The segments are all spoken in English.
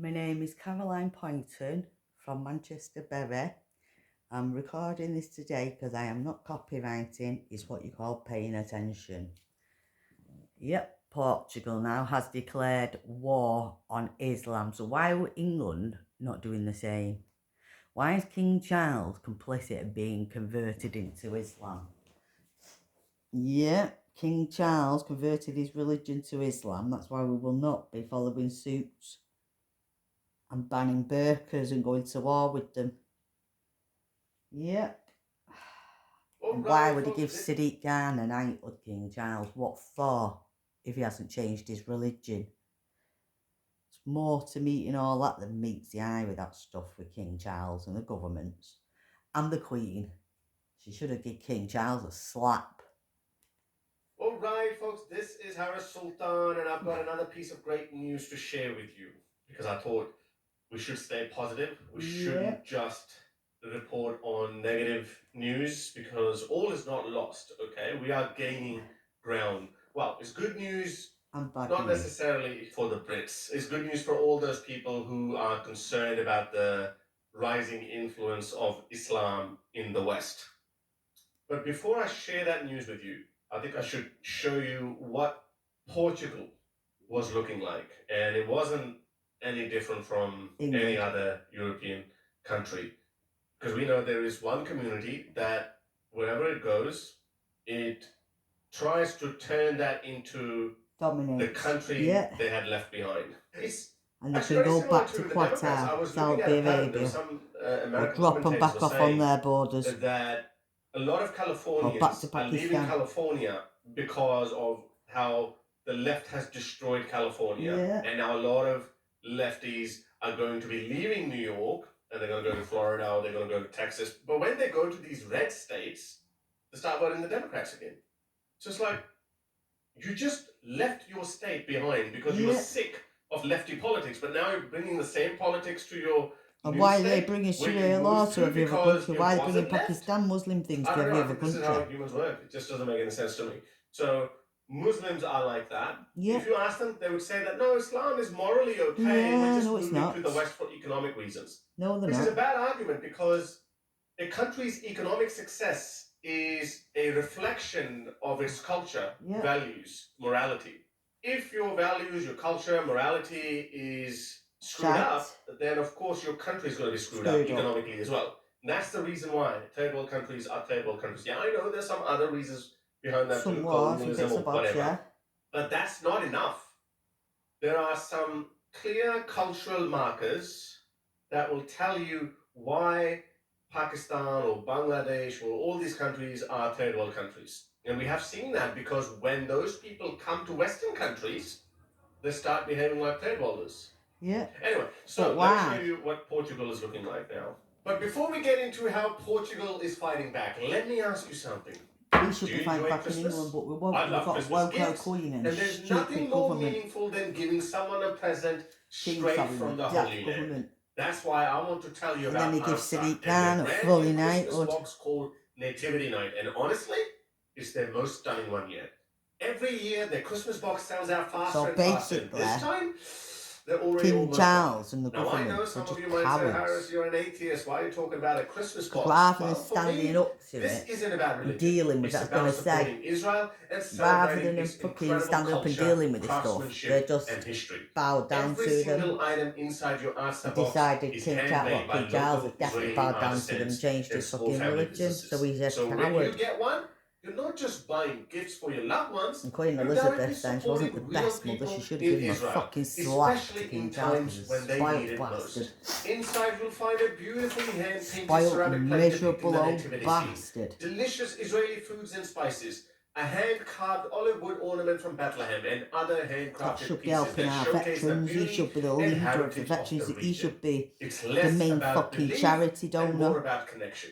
My name is Caroline Poynton from Manchester Bury. I'm recording this today because I am not copywriting, it's what you call paying attention. Yep, Portugal now has declared war on Islam. So why are England not doing the same? Why is King Charles complicit in being converted into Islam? Yeah, King Charles converted his religion to Islam. That's why we will not be following suits and banning burqas and going to war with them. Yep. And why would he give Sadiq Khan a knighthood, King Charles? What for, if he hasn't changed his religion? It's more to meeting all that than meets the eye with that stuff with King Charles and the governments. And the Queen. She should have given King Charles a slap. All right, folks, this is Harris Sultan, and I've got another piece of great news to share with you because I thought we should stay positive. We shouldn't just report on negative news because all is not lost, okay? We are gaining ground. Well, it's good news, not necessarily for the Brits. It's good news for all those people who are concerned about the rising influence of Islam in the West. But before I share that news with you, I think I should show you what Portugal was looking like. And it wasn't any different from any other European country. Because we know there is one community that wherever it goes, it tries to turn that into the country they had left behind. And they can go back to Qatar, Saudi Arabia, or drop them back off on their borders. That a lot of Californians are leaving California because of how the left has destroyed California. Yeah. And now a lot of lefties are going to be leaving New York and they're going to go to Florida or they're going to go to Texas. But when they go to these red states, they start voting the Democrats again. So it's like, you just left your state behind because you were sick of lefty politics, but now you're bringing the same politics to your and why are they bringing Sharia law to every other country? Why are they bringing Pakistan Muslim things to every other country? This is how humans work. It just doesn't make any sense to me. So Muslims are like that. If you ask them, they would say that no, Islam is morally okay. We're just moving to the West for economic reasons. No, they're not. This is a bad argument because a country's economic success is a reflection of its culture, values, morality. If your values, your culture, morality is screwed up, then of course your country is going to be screwed up economically as well. And that's the reason why third world countries are third world countries. Yeah, I know there's some other reasons behind that too, colonialism or whatever. But that's not enough. There are some clear cultural markers that will tell you why Pakistan or Bangladesh or all these countries are third world countries. And we have seen that because when those people come to Western countries, they start behaving like third worlders. Yeah. Anyway, so let me show you what Portugal is looking like now. But before we get into how Portugal is fighting back, let me ask you something. We should be fighting back in England, but we won't. We've got a local queen and there's nothing more meaningful than giving someone a present straight from the Holy Land. That's why I want to tell you about. And then he gives Sadiq Khan a fully knighthood. Box called Nativity Night, and honestly, it's their most stunning one yet. Every year, their Christmas box sells out faster and faster. This time, they're already King Charles and the now, government I know some of you might say, Harris, you're an atheist. Why are you talking about a Christmas box? Rather than standing up to this isn't about religion. Dealing with, that's going to say, Israel and rather than fucking standing up and dealing with this stuff, they just bowed down to them. Item inside your answer box decided King Charles has definitely bowed down to them and changed his fucking religion, so he's a coward. When you get one, you're not just buying gifts for your loved ones. And Queen Elizabeth then, she wasn't the best mother, she should have given him a fucking slap to King Charles, he's a spoiled bastard. Inside you'll find a beautifully hand-painted spoiled, ceramic plate miserable old bastard. Delicious Israeli foods and spices, a hand-carved olive wood ornament from Bethlehem, and other handcrafted pieces that showcase the beauty. He should be the leader of the veterans, he should be the main fucking charity donor. More about connection.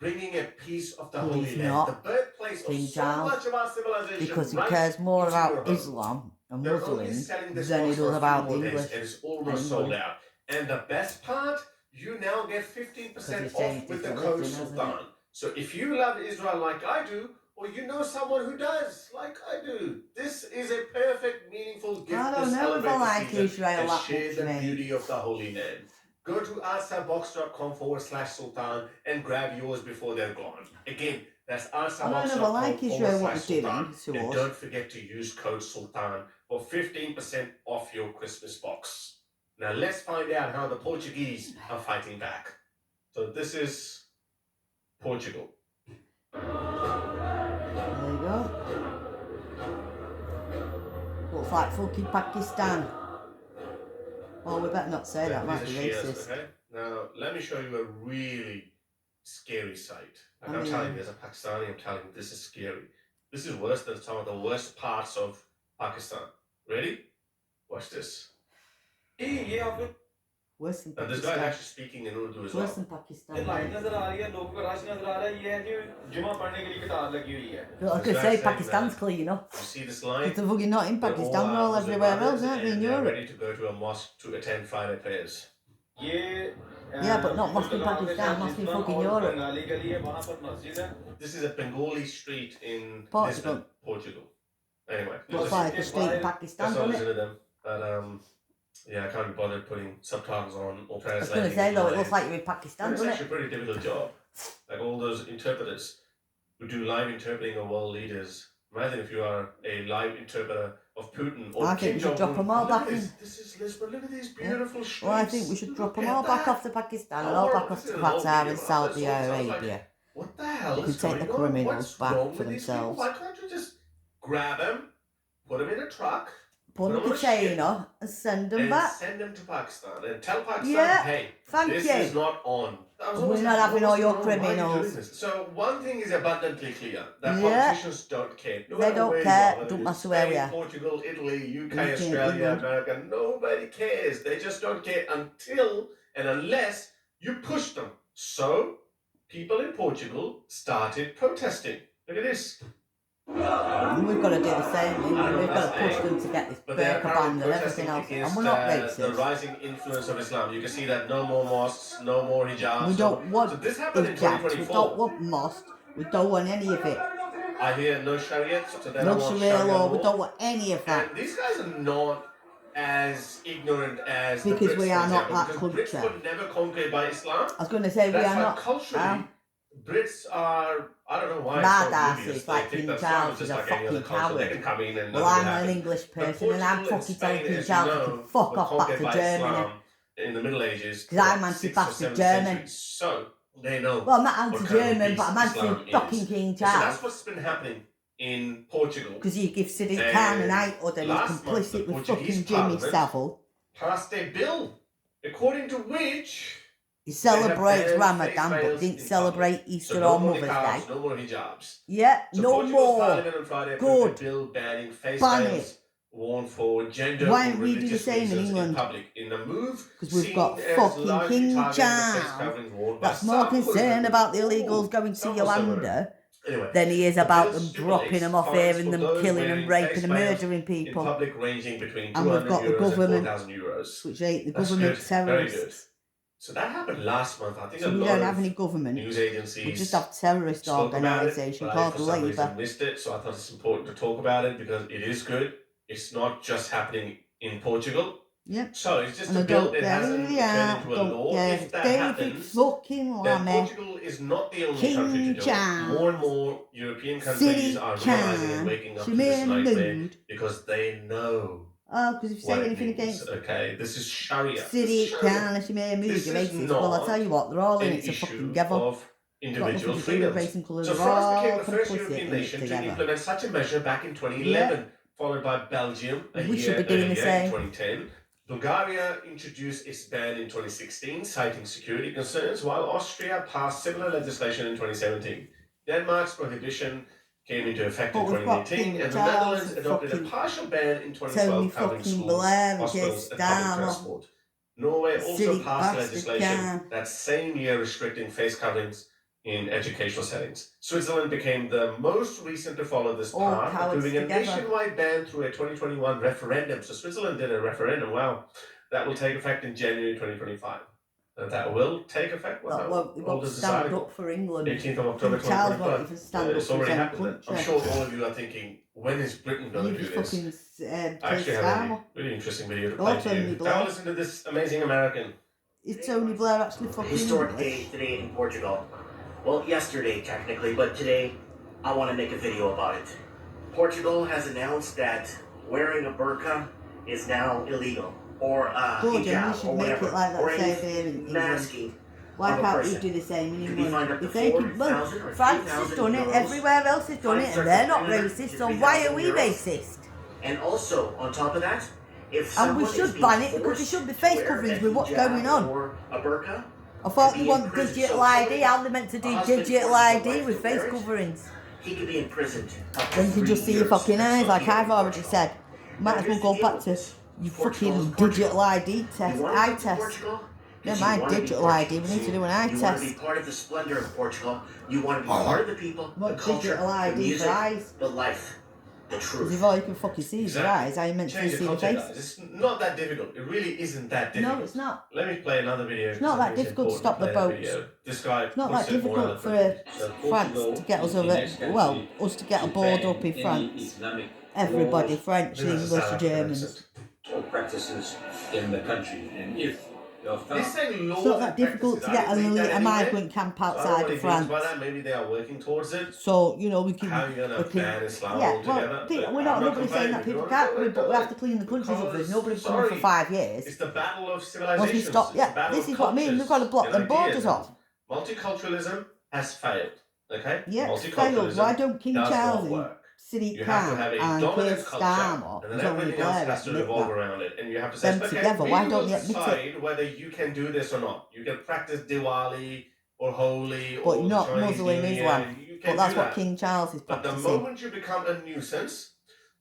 Bringing a piece of the Holy Land, the birthplace of so much of our civilization, because he cares more about Islam and Muslims than he does about the English. And it's almost sold out. And the best part, you now get 15% off with the code Sultan. So if you love Israel like I do, or you know someone who does, like I do. This is a perfect, meaningful gift I to don't know if I celebrate the like season Israel and that share much, the mate. beauty of the Holy Land. Go to answerbox.com/Sultan and grab yours before they're gone. Again, that's I don't know if I like Israel what they're doing answerbox.com/Sultan. to And us. don't forget to use code Sultan for 15% off your Christmas box. Now let's find out how the Portuguese are fighting back. So this is Portugal. There you go. Looks like fucking Pakistan. Oh, we better not say that, might be racist. Okay? Now, let me show you a really scary sight. Like I'm I telling mean- you, as a Pakistani, I'm telling you, this is scary. This is worse than some of the worst parts of Pakistan. Ready? Watch this. Worse than Now, this guy is Pakistan. actually speaking in Urdu as well. Worse than Pakistan. Light नजर आ रही है लोगों का rush नजर आ रहा है ये है कि जुमा पढ़ने के लिए कतार लगी हुई है I was going to say Pakistan's clean enough. You see this line? Because they're fucking not in They're Pakistan, they're all Muslim everywhere brothers, else, aren't they, in and they're Europe? ready to go to a mosque to attend Friday prayers. ये Yeah, but not mosque in Pakistan, mosque in fucking Europe. Bengali गली है वहां पर मस्जिद है This is a Bengali street in Portugal. Lisbon, Portugal. Anyway, Looks like a street in Pakistan, that's all doesn't listen it? to them. But yeah, I can't be bothered putting subtitles on or I was translating. going to say, though, it live. looks like you're in Pakistan, It's doesn't actually it? a pretty difficult job. Like all those interpreters who do live interpreting of world leaders. Imagine if you are a live interpreter of Putin or I think we should drop them all Look at back in. This is Lisbon. Look at these beautiful streets. Well, I think we should drop them Look all at back that. off to Pakistan and Oh, all back this off is to an old Qatar video. and Saudi That's what it sounds like. Arabia. What the hell They is can take going the on? criminals What's back wrong for with these people? themselves. Why can't you just grab them, put them in a truck, Put them them on in a a ship, container and send them and back. send them to Pakistan and tell Pakistan, Yeah, hey, thank this you. is not on. I was We're always not like, having what's all your wrong? Why are you doing criminals. this? So one thing is abundantly clear, that Yeah. politicians don't care. No They matter don't where care, you are, whether don't you're matter where we Spain, are. Portugal, Italy, UK, UK, Australia, England. America, nobody cares. They just don't care until and unless you push them. So people in Portugal started protesting. Look at this. And we've got to do the same. We've got to push them to get this But they're burqa apparently ban and everything protesting else. And against we're not the racist. rising influence of Islam. You can see that no more mosques, no more hijabs. We don't want So this happened in hijabs, we 2024. don't want mosques, we don't want any of it. I hear no Sharia, so they No don't want Sharia law, we law. don't want any of that. And these guys are not as ignorant as Because the Brits, we for are not example, that because Brits culture. were never conquered by Islam. I was going to say, we That's are why not. culturally, Brits are, I don't know why, Mad so asses, oblivious. like They think King that Islam Charles is just is a like any other fucking culture. They coward. can come in and Well, nothing I'm an happens. English But person and I'm Portugal and fucking telling Spain, King as you Charles know, to fuck were off back conquered to by Germany. Islam in the Middle Ages. Because I'm 6th or anti-bastard 7th German. century. So they know. Well, I'm not what kind of anti-German, but beast I'm Islam anti-fucking is. King So that's Charles. what's been happening in Portugal. Because you give Sadiq Khan an knighthood and he's Last month, complicit the with Portuguese fucking Jimmy Parliament Savile. passed a bill according to which He celebrates banned Ramadan face but veils didn't in celebrate public. Easter so no or more Mother's niqabs, Day. no more hijabs. Yeah, So no Portugal's more. Parliament on Friday Good. approved a bill banning face Ban veils worn for gender Why or don't we do the religious same in reasons England? public. In a move Because we've seen got as fucking largely King targeting the face Charles coverings worn by that's more some concerned Muslims. about the illegals Ooh, going to some Muslim women. Yolanda Anyway, than he is the about bill them stipulates dropping them off fines here for and them those killing wearing and raping face and veils murdering in people. public ranging between And we've 200 got the euros and government, 4,000 euros. which ain't the That's government good. Very good. terrorists. So that happened last month. I think So a we lot don't of have any government. news agencies We just have terrorist spoke about it, organisation but I, called for some reason, Labour. missed it. So I thought it's important to talk about it because it is good. It's not just happening in Portugal. Yep. So it's just And a I bill don't that care hasn't who they turned are, into a don't law. care If if that David happens, fucking then Lammy, Portugal is not the only King country to do it. Charles, More and more European countries Sadiq are realizing and Khan, waking up to this Shimon nightmare Mood. because they know Oh, because if you what say it anything means. against Okay, this is Sharia. This is Sadiq Sharia. Khan and Shimon Mood, This you're is racist. Well, I'll not tell you what, they're all in an it to issue fucking together. of Got individual nothing to do with freedoms. race and colour, So they're France all became the first complicit European in it nation to together. implement such a measure back in 2011, followed by Belgium a We year should be doing the earlier in same. 2010. Bulgaria introduced its ban in 2016, citing security concerns, while Austria passed similar legislation in 2017. Denmark's prohibition came into effect in But we've got 2018, King and the Charles Netherlands and adopted a fucking partial ban in Tony 2012 covering fucking schools, Blair and hospitals, Keir and public Starmer. transport. Norway also Silly passed bastard legislation Khan. that same year restricting face coverings in educational settings. Switzerland became the most recent to follow this All path, cowards approving a together. nationwide ban through a 2021 referendum. So Switzerland did a referendum. Wow, that will take effect in January 2025. that will take effect. That won't, they've got to stand up for England. 18th of October King Charles won't 2025. even stand up It's for his already own happened. country. I'm sure all of you are thinking, when is Britain going to do this? Fucking, I actually have a really interesting video to play to you. Now listen to this amazing American. Is Tony Blair actually fucking Historic English? day today in Portugal. Well, yesterday technically, but today I want to make a video about it. Portugal has announced that wearing a burqa is now illegal, or hijab, or whatever, or any masking. Why of a can't we person. do the same in You can be fined up England? to If they can, 4,000 or France has 3,000 done it, euros. everywhere else has done it, and they're not racist, so why are we racist? And also, on top of that, if And we someone should is being ban it because there forced should be to face wear coverings a with what's hijab going on. or a burqa, I thought could they be in want prison. digital So ID, how they meant to do husband digital forces ID the wife with to face wear it, coverings. he could be imprisoned. up to Then you can just 3 see your years. fucking eyes, So like here I've in already Portugal. said. Might Now, as well here's go the back deal to with this. your Portugal fucking is Portugal. digital ID You test, want to eye come to test. Portugal? No, If my you want to be digital ID, we Portuguese, need to do an eye you want to be test. part of the splendor of Portugal. You want to be part of the people, the What culture, digital the ID for music, eyes? the life, the Because truth. if all you can fucking see is your eyes, how you meant to Change the see the content, face? guys. It's not that difficult. It really isn't that difficult. No, it's not. Let me play another video. It's not because I that think difficult to important stop the play that boats. video. This guy It's not puts that it more difficult for eloquently. France to get us over, well, us to get a board up in France. Everybody, French, I think that's a English, South African Germans. accent. or practices in the country. And if they are found He's saying laws It's not that and difficult practices. to get I didn't read that a anywhere. migrant camp So I don't know outside what he of means France. by that. Maybe they are working towards it. So, you know, we can... How are you going to ban Islam yeah, altogether? well, But we're I'm not not nobody saying that complaining. people If you can't want to come in, but we have to do clean the countries up. There's because, nobody coming for sorry, 5 years. It's the battle of Once we civilizations. stop, It's the yeah, battle this of is what I mean. We've got to block cultures them and borders ideas. off. Multiculturalism has failed. Okay? Yeah, it's failed. Multiculturalism Why don't King does Charles not and work. Sadiq You have to Khan have a and dominant Keir culture, Starmer, and then Tony everything else Blair has to admit revolve that? around it. And you have to say, Them okay, together, we why will don't they admit it? decide whether you can do this or not. You can practice Diwali or Holi But or the not Chinese Muslim New Year. Islam. You But can that's do what that. King Charles is But the practicing. moment you become a nuisance,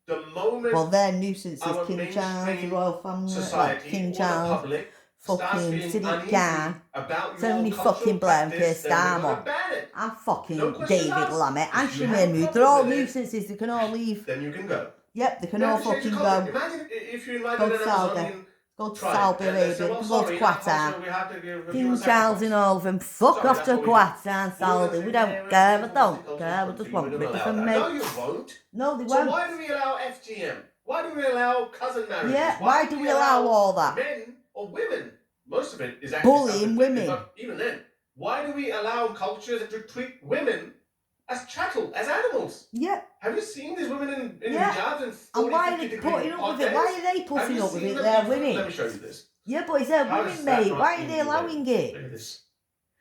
the moment Well, their nuisance our is King Charles, the mainstream royal family, like society King or the Charles, public starts fucking feeling Sadiq uneasy Khan, about Tony your cultural fucking Blair and Keir practice, then they're going Starmer, to ban it. and fucking No questions David asked. Lammet, and If you have a Shamir Mood. problem They're all with it, nuisances, they can all leave. then you can go. Yep, they can You all have to change the fucking concept. go. Imagine if you invited Go an to Saudi. Amazonian Go to tribe Saudi and they Arabia, say, they well, can go to sorry, in our culture, Qatar. we have to give a King human Charles sacrifice. and all of them, fuck Sorry, off that's to what we do. Qatar and Saudi. We don't care, we don't care, we just want You British allow and that. me. No, you won't. No, they So won't. why do we allow FGM? Why do we allow cousin marriages? Yeah, why do we allow all that? Men or women? Most of it is actually Bullying women. but even then, why do we allow cultures to treat women as chattel, as animals? Yeah, Have you seen these women in Yeah. hijabs and 40, and why are 50 they degree putting up hot with it? Why days? are they Have putting you up with seen it? them They're before? Let women. me show you this. Yeah, but it's their How women, is that mate. not Why are they inhumane? allowing Look it? at this.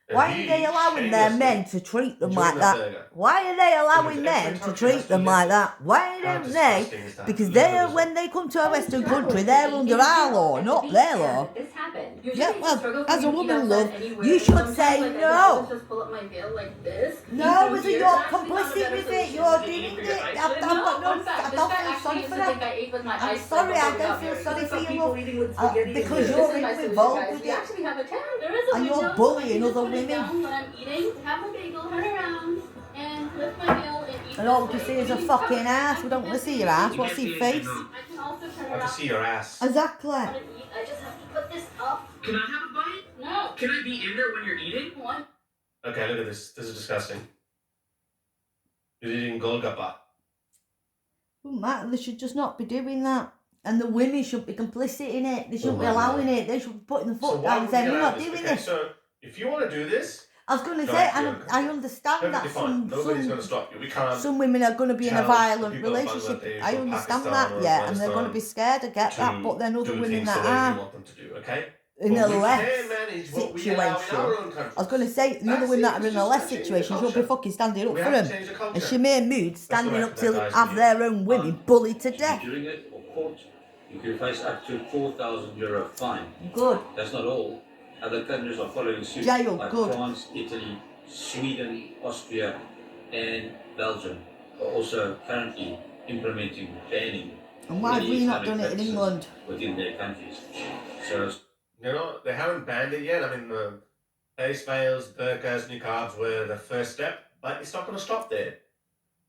Why And are they he allowing their shamelessly men to treat them enjoying like the that? burger. Why are they allowing Because men every to country treat has them to like live. that? Why How don't they? disgusting is that? Because Look at they, this. when they come to a Western country, they're under our law, not their law. This happened. Yeah, well, as a woman, love, you should say no. Just pull up my veil like this. No, whether you're complicit with it, you're doing it. I've got no, I don't feel sorry for that. I'm sorry, I don't feel sorry for you, love. Because you're involved with We it. actually have a tent. There is a And you're window. bullying I can other just put it women. down when I'm eating, have a bagel, turn around, and lift my meal and eat. And all we this can see way. is a I mean, fucking I ass. We don't want to see your ass. We want to see your face. I can also turn I around. can see your ass. Exactly. I just have to put this up. Can I have a bite? No. Can I be in there when you're eating? One. Okay, look at this. This is disgusting. You're eating Golgappa. Doesn't matter. They should just not be doing that. And the women should be complicit in it. They shouldn't be my allowing it. They should be putting the So foot why down and would saying, we we're allow not this? doing Okay, this. so if you want to do this, I was going to Go say, ahead, and yeah. I understand that perfectly fine. Nobody's going to stop you. We can't some women are going to be in a tell violent people of relationship. Bangladesh I or understand Pakistan that, or yeah, and they're going to Afghanistan be scared. I get that, but then other do women things that the way we are want them to do, okay? in But a we less can manage what we allow in our situation. own country. I was going to say, the other That's women it, that are it's in a just less not changing the situation should be culture. fucking standing up We for have to them. change the And culture. Shamir Mood standing back up to to that guy's have video. their own women bullied to If death. you're doing it or caught, you can face up to €4,000 fine. Good. That's not all. Other countries are following suit, Jail, like good. France, Italy, Sweden, Austria, and Belgium are also currently implementing banning. And why have many we not Islamic done it in practices England? within their countries. So You know, they haven't banned it yet. I mean, face veils, burqas, niqabs were the first step, but it's not going to stop there.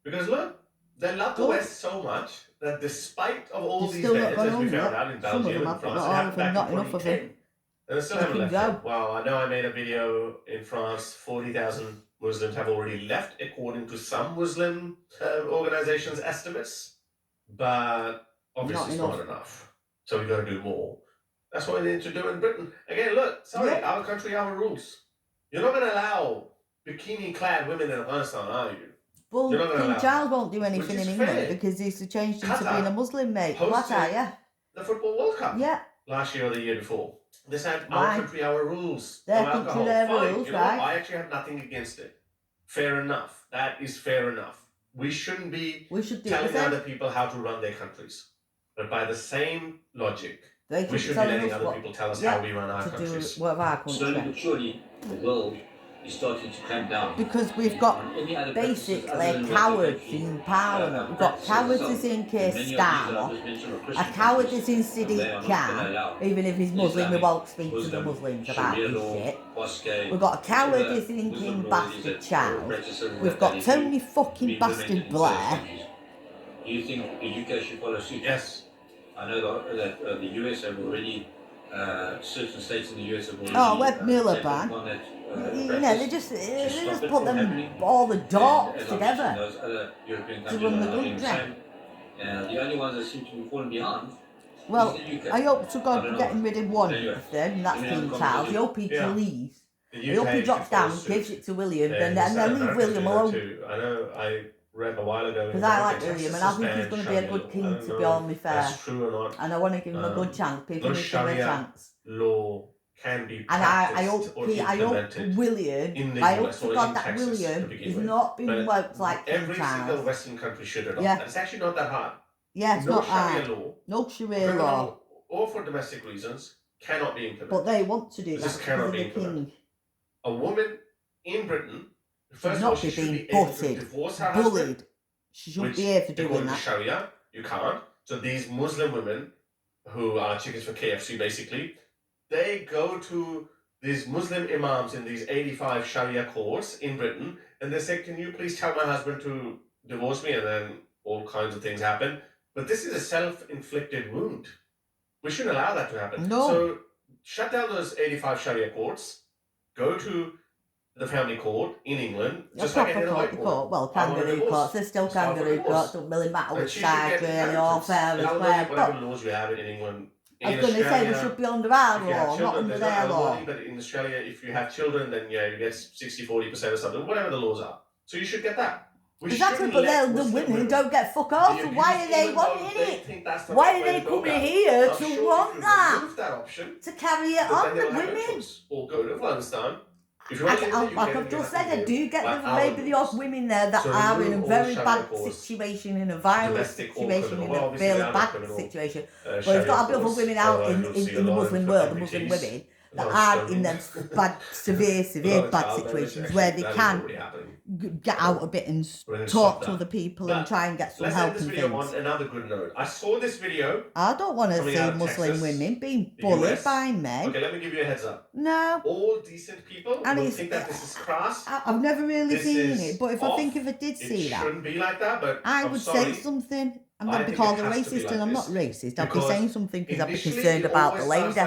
Because look, they love the Good. West so much that despite of all They're these still not bans, going as we on found yet. out in Some of Belgium them and have, but France, not it all happened of them, back not in enough of 2010. them. And they still You haven't can left go. yet. Well, I know I made a video in France. 40,000 Muslims have already left, according to some Muslim organizations' estimates. But obviously, it's not enough. So we've got to do more. That's what we need to do in Britain. Again, look, sorry, our country, our rules. You're not going to allow bikini-clad women in Afghanistan, are you? Well, King Charles won't do anything in England fair. because he's changed into Qatar being a Muslim, mate. hosted Yeah. the Football World Cup. Yeah. Last year or the year before. This had Why? our country, our rules. Their no country, alcohol. their Fine. rules, You know right? what? I actually have nothing against it. Fair enough. That is fair enough. We shouldn't be telling other people how to run their countries. But by the same logic, we should be letting other people tell us how we run our countries. Slowly but surely, the world is starting to clamp down. Because we've got basically cowards in Parliament. We've got cowards as in Keir Starmer, a coward as in Sadiq Khan, even if he's Muslim, we won't speak to the Muslims about this shit. We've got a coward as in King Bastard Charles. We've got Tony fucking Bastard Blair. Do you think the UK should follow suit? Yes. I know that the US have already, certain states in the US have already... Oh, Web Miliband. You know, they just put them, all the dogs together to run the country. The only ones that seem to be falling behind. Well, I hope to God we're getting rid of one of them, and that's King Charles. I hope he leaves. I hope he drops down and gives it to William, and then leave William alone. I know, I read a while ago. Because I like William, and I think he's going to be a good king, to be only fair. That's true or not. And I want to give him a good chance. People need to give him a chance. Law can be and I hope William, I hope to God that William is not being worked like King Every Charles. single Western country should adopt. Yeah. And it's actually not that hard. Yeah, it's no not Sharia hard. law, no Sharia law. Or for domestic reasons, cannot be implemented. But they want to do that This because cannot of be the implemented. king. A woman in Britain, first of not all, she be should being be able to butted, divorce her bullied. husband. She shouldn't be able to do According to that. Sharia, you can't. So these Muslim women, who are chickens for KFC basically, they go to these Muslim imams in these 85 Sharia courts in Britain, and they say, can you please tell my husband to divorce me? And then all kinds of things happen. But this is a self-inflicted wound. We shouldn't allow that to happen. No. So shut down those 85 Sharia courts, go to the family court in England, just like any other court. Well, kangaroo courts, there's still kangaroo courts, don't really matter which side, really, all fair and square. Whatever laws you have in England. I was going to say they should be under our law, not under their law. But in Australia, if you have children, then yeah, you get 60-40% or something, whatever the laws are. So you should get that. Exactly, but the women don't get fuck off, so why are they wanting it? Why are they coming here to want that? To carry it on, the women? Or go to Afghanistan. Like I've just said, I do get maybe the odd women there that are in a very bad situation, in a violent situation, in a really bad situation. But there's got to be other women out in the Muslim world, the Muslim women, that are in them bad, severe bad situations where they can get out a bit and talk to other people and try and get some help and things. On another good note, I saw this video. I don't want to see Muslim women being bullied by men. Okay, let me give you a heads up. No. All decent people will think that this is crass. I've never really seen it, but if I did see that, it shouldn't be like that. But I would say something. I'm going to be called a racist, and I'm not racist. I'd be saying something because I'd be concerned about the lady.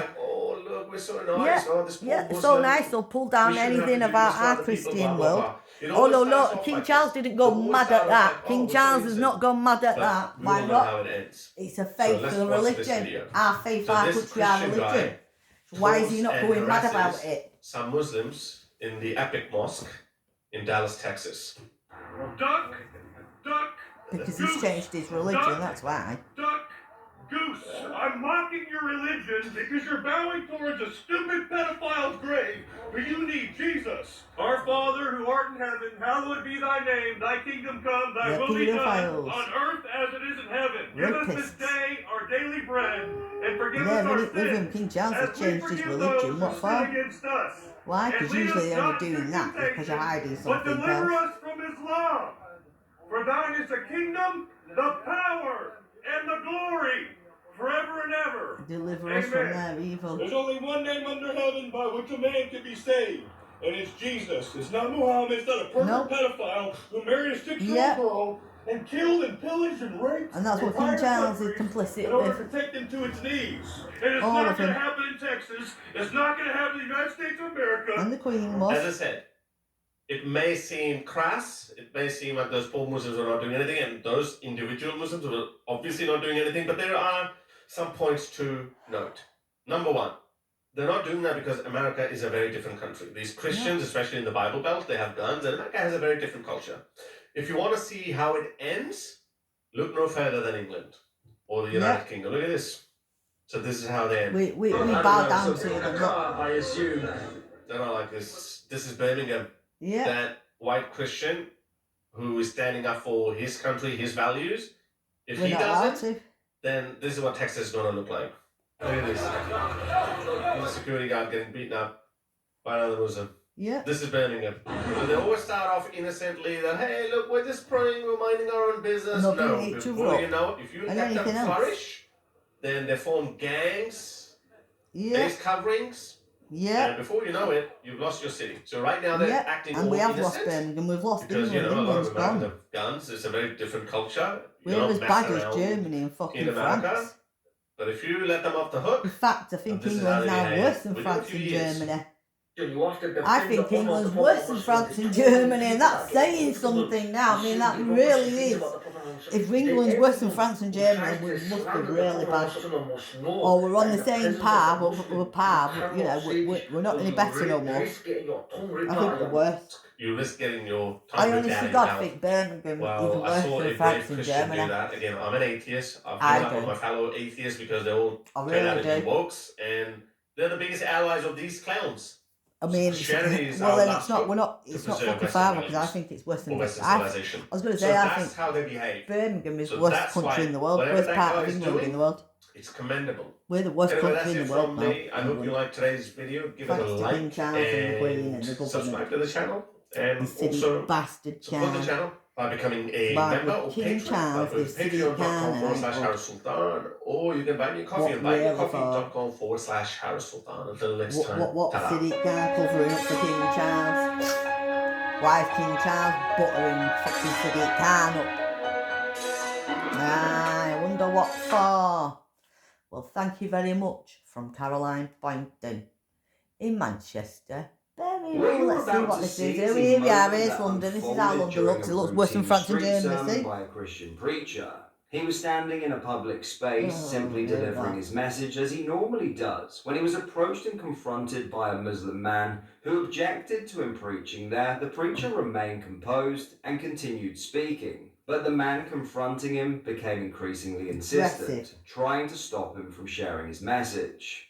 We're so nice. So nice. They'll pull down anything about our Christian world. Oh no, look, King Charles didn't go mad at that. King Charles has not gone mad at that. Why not? It's a faith and a religion. Our faith, our country, our religion. Why is he not going mad about it? Some Muslims in the Epic Mosque in Dallas, Texas. Duck! Because he's changed his religion, that's why. Duck! Goose, I'm mocking your religion because you're bowing towards a stupid pedophile's grave, but you need Jesus. Our Father who art in heaven, hallowed be thy name, thy kingdom come, thy will be done, on earth as it is in heaven. Give us this day our daily bread, and forgive us our sins, King Charles has changed his religion. What for? Why? Because usually they're only doing that because you're hiding something else. But deliver us from Islam, for thine is the kingdom, the power, and the glory, forever and ever. Deliver us from their evil. There's only one name under heaven by which a man can be saved, and it's Jesus. It's not Muhammad. It's not a pervert pedophile who married a 6-year-old girl and killed and pillaged and raped. And that's what King Charles is complicit in order with. to take them to its knees. And it's All not of going to them. happen in Texas. It's not going to happen in the United States of America. And the Queen As I was. said, it may seem crass, it may seem like those poor Muslims are not doing anything, and those individual Muslims are obviously not doing anything, but there are some points to note. Number one, they're not doing that because America is a very different country. These Christians, especially in the Bible Belt, they have guns, and America has a very different culture. If you want to see how it ends, look no further than England or the United Kingdom. Look at this. So this is how they end. We bow down to them. Look. I assume. They're not like this. This is Birmingham. Yeah. That white Christian who is standing up for his country, his values, if We're he not allowed does it, to. then this is what Texas is going to look like. Look at this. There's a security guard getting beaten up by another Muslim. Yeah. This is Birmingham. So they always start off innocently that, hey, look, we're just praying, we're minding our own business. And No, beating each before other you up. know it, if you And let them anything else. flourish, then they form gangs, Yeah. base coverings, Yeah. and before you know it, you've lost your city. So right now they're Yeah. acting And all we have innocent. lost Birmingham. We've lost Because, England. you know, a lot England's of Americans gone. have guns. It's a very different culture. You We're don't as mess bad as around Germany and fucking in America. France. But if you let them off the hook, In fact, I think this is how England's they now behave worse than within France a few and years. Germany. You have to defend I think the England's honor worse of than the France and Muslims. Germany, and that's saying something now. I mean, that really is. If England's worse than France and Germany, we must be really bad. Or we're on the same par, but you know, we're not any better no more. I think we're worse. you risk getting your I tongue ripped honestly out in God hell. think Birmingham even Well, I worse saw than a France brave and Christian do Germany. that. Again, I'm an atheist. I've I given up on do. my fellow atheists because they all I turn out really to be do. wokes, and they're the biggest allies of these clowns. I mean, Christianity is well our then last it's not. hope We're not. to It's not preserve fucking Western far because I values think it's worse or than. Western I civilization. was going to So say I that's think how they behave. Birmingham is So the worst that's country why in the world, whatever worst that part guy of is England doing, in the world. It's commendable. We're the worst Anyway, that's country in it the world from now. me. I hope you liked today's video. Give it a Thanks to King like Charles and the Queen and and the government. subscribe to the channel. And The city also bastard support the Khan. channel by becoming a By member or King patron. Charles, Go to the city Khan, patreon.com/HarrisSultan, or you can buy me a coffee What at really buymeacoffee.com/HarrisSultan. Until next time. What ta-ra. Sadiq Khan covering up for King Charles? Why is King Charles buttering fucking Sadiq Khan up? I wonder what for. Well, thank you very much from Caroline Poynton in Manchester. Very well, let's see what this is. Here we are, here's London. This is how London looks. It looks worse than France and Germany, see? By a Christian preacher. He was standing in a public space, simply there delivering we his message as he normally does, when he was approached and confronted by a Muslim man who objected to him preaching there. The preacher remained composed and continued speaking. But the man confronting him became increasingly insistent, Aggressive. trying to stop him from sharing his message.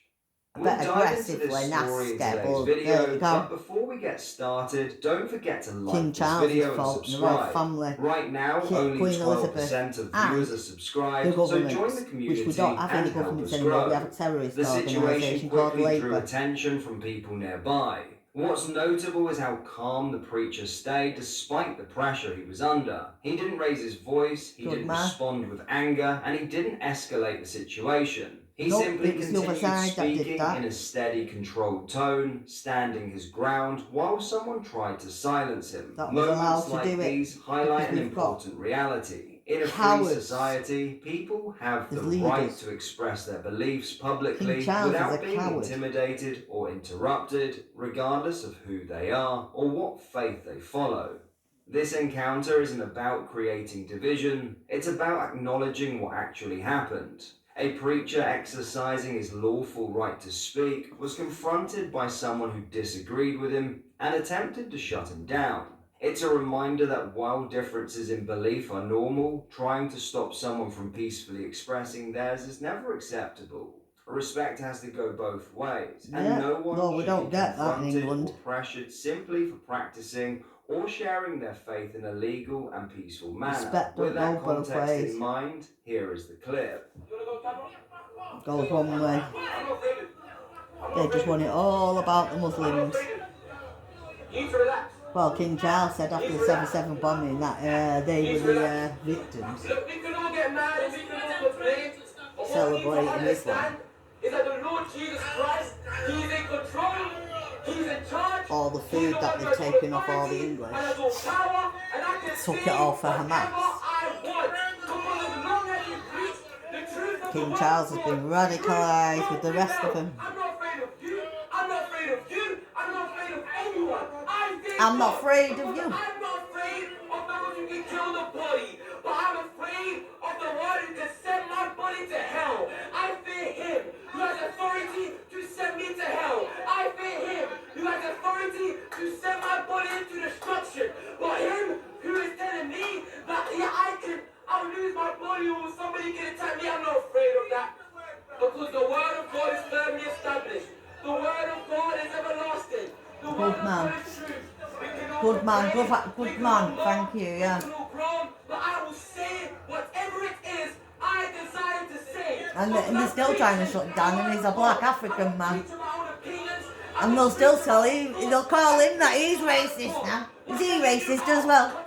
A We'll bit dive into aggressively this story in nasty, today's but video, there we go. but before we get started, don't forget to like King this Charles' video and fault, and the royal subscribe. family. Right now, King- only Queen 12% of and viewers are the subscribed, so governments, join the which community we don't have any and help governments us anymore. grow. We have a terrorist The situation organisation called quickly drew Labour. attention from people nearby. What's notable is how calm the preacher stayed despite the pressure he was under. He didn't raise his voice, he Good didn't man. respond with anger, and he didn't escalate the situation. He Nope, simply it was the other continued side that did speaking that. in a steady, controlled tone, standing his ground while someone tried to silence him. That was allowed Moments to like do it these highlight an because we've got important reality. In a free cowards society, people have as the leaders. right to express their beliefs publicly King Charles is without a being coward. intimidated or interrupted, regardless of who they are or what faith they follow. This encounter isn't about creating division, it's about acknowledging what actually happened. A preacher exercising his lawful right to speak was confronted by someone who disagreed with him and attempted to shut him down. It's a reminder that while differences in belief are normal, trying to stop someone from peacefully expressing theirs is never acceptable. Respect has to go both ways, and Yeah, no one well, we should don't be get that in confronted England. or pressured simply for practicing or sharing their faith in a legal and peaceful manner. Respect don't With that go both context ways. in mind, here is the clip. Goes one way. They just want it all about the Muslims. Well, King Charles said after the 7/7 bombing that they were the victims. Celebrating Islam. All the food that they've taken off all the English. Took it all for Hamas. King Charles has been radicalised with the rest of them. I'm not afraid of you. I'm not afraid of you. I'm not afraid of anyone. I'm not afraid of you. I'm not afraid of those who can kill the body, but I'm afraid of the one who can send my body to hell. I fear him who has authority to send me to hell. I fear him who has authority to send my body into destruction. But him who is telling me that I'll lose my body or somebody can attack me, I'm not afraid of that. Because the word of God is firmly established. The word of God is everlasting. The word of God is truth. Good man, thank you, yeah. But I will say whatever it is I desire to say. And they're still trying to shut down, and he's a black African man. And they'll still tell him, they'll call him that he's racist now. Is he racist as well?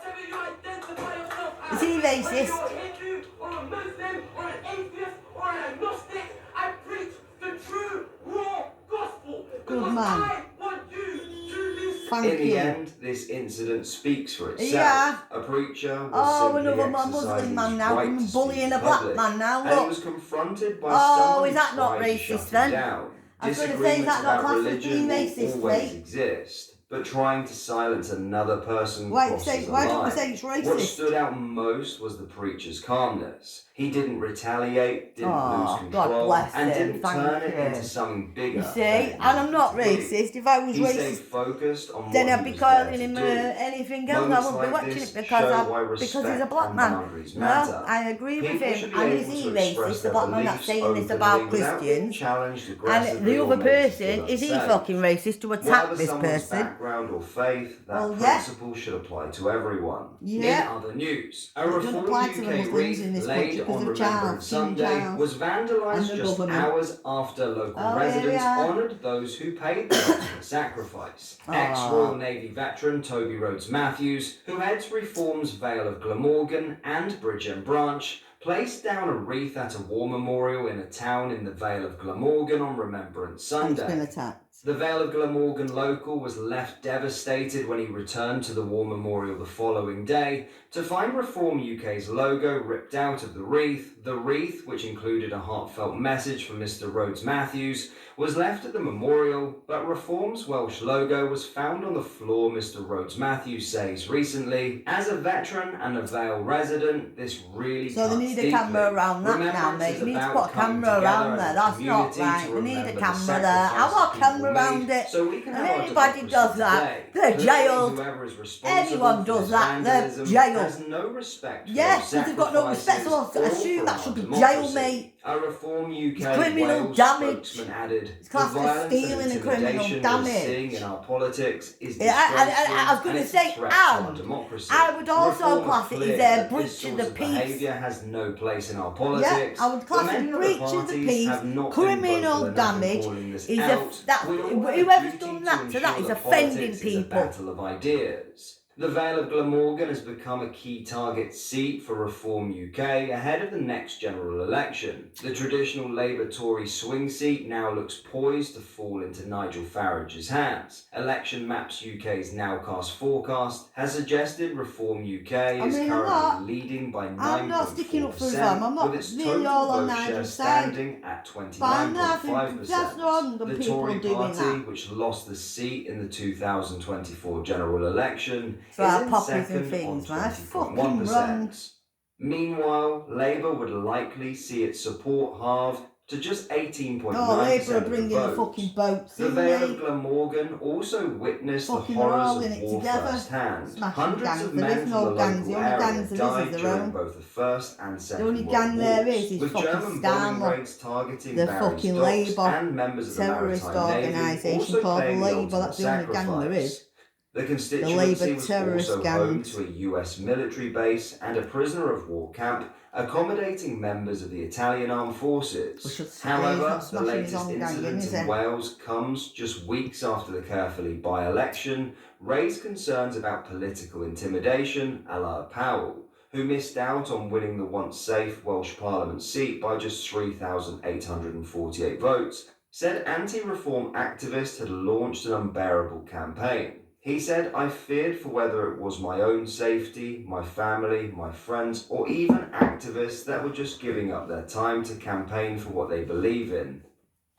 Is he racist? Or a Hindu, or a Muslim, or an atheist, or an agnostic, I preach the true, raw gospel. Good man. I want you to listen. Thank In the you. end, this incident speaks for itself. Yeah. A preacher was Oh, simply another exercising Muslim man his now, right to bullying speak a black public, man now, and he look. was confronted by Oh, someone is that who not tried to racist shut him then? down. I was going to say, is Disagreements that not about classed as religion being will racist, always mate? exist, but trying to silence another person Why crosses a don't we line. say it's What racist? stood out most was the preacher's calmness. He didn't retaliate, didn't lose Oh, control, God bless and him, didn't thank turn it you. into something bigger. You see, and I'm not racist. If I was He stayed racist, focused on then what I'd he be was there calling to him do. anything else. I Moments wouldn't be like watching this it because show why he's a respect black and man. boundaries No, matter. I agree with People him. should be And able is he to express racist, the their black man that's beliefs saying this openly about without being Christians? challenged And aggressively the or other made to person, feel is he unsafe. fucking racist to attack Whatever this someone's person? background or faith, that Well, yeah. principle should apply to everyone. Yeah. In other news, a It doesn't reformed apply to the UK Muslims wreath in this country laid because on of Remembrance Charles, King Sunday Charles, was and vandalised the just government. hours after local Oh, here we residents are. honoured those who paid the ultimate sacrifice. Ex-Royal Navy veteran Toby Rhodes Matthews, who heads Reform's Vale of Glamorgan and Bridge and Branch, placed down a wreath at a war memorial in a town in the Vale of Glamorgan on Remembrance And it's been Sunday. attacked. The Vale of Glamorgan local was left devastated when he returned to the war memorial the following day to find Reform UK's logo ripped out of the wreath. The wreath, which included a heartfelt message from Mr. Rhodes Matthews, was left at the memorial, but Reform's Welsh logo was found on the floor, Mr. Rhodes Matthews says recently. As a veteran and a Vale resident, this really So they cuts need a deeply. camera around that now, Remembrance mate. is They need to about put a coming camera together around as there. a That's not community right. to They need a remember the camera there. I sacrifices want a people camera around made it. so we can And have our anybody democracy does that, today. they're Clearly, jailed. whoever is responsible Anyone for does this that, they're vandalism jailed. has no respect for Yes, those because they've got no respect, so I sacrifices assume or that for should our be jail, democracy. mate. A Reform UK criminal Wales damage. spokesman added, It's the classed as violence stealing and and criminal intimidation we're damage. seeing in our politics is Yeah, I disgraceful was going and to it's say, a threat to our and democracy. I would also Reform class are it clear as a that this breach of sort the of peace. behaviour has no place in our Yeah, politics. I would but class many it other breach of the parties peace. have not been Criminal vocal enough in damage calling this is out. We all have a whoever's duty done to that, so that ensure is that offending politics is a people. battle of ideas. The Vale of Glamorgan has become a key target seat for Reform UK ahead of the next general election. The traditional Labour-Tory swing seat now looks poised to fall into Nigel Farage's hands. Election Maps UK's nowcast forecast has suggested Reform UK is currently leading by 9.4%, I'm not sticking up for Islam. I'm not with its nearly total all on vote share Nigel's side. standing at But I'm not, that's 29.5%. not the The people Tory doing party, that. which lost the seat in the 2024 general election, So is our in poppies and second things, on man. That's fucking wrong. 20.1%. Meanwhile, Labour would likely see its support halve to just 18.9% Oh, Labour are of the bringing the vote. fucking boats The in, Vale of mate. Glamorgan also witnessed Fucking the horrors all in of it war together. firsthand. Smashing Hundreds gangs. of There men is from no the gangs. local The only area gangs there died is their during own. both the First and Second only World gang there Wars, is with fucking German bombing Starmer. raids targeting The Barry's fucking docks Labour and members of the terrorist Maritime Navy, organisation also called paying the Labour. ultimate That's the only gang there sacrifice. is. The The constituency Labour was terrorist also home gangs. to a US military base and a prisoner of war camp, accommodating members of the Italian armed forces. However, the latest incident in Wales comes just weeks after the carefully by-election raised concerns about political intimidation, a la Powell, who missed out on winning the once safe Welsh Parliament seat by just 3,848 votes, said anti-reform activists had launched an unbearable campaign. He said, I feared for whether it was my own safety, my family, my friends, or even activists that were just giving up their time to campaign for what they believe in.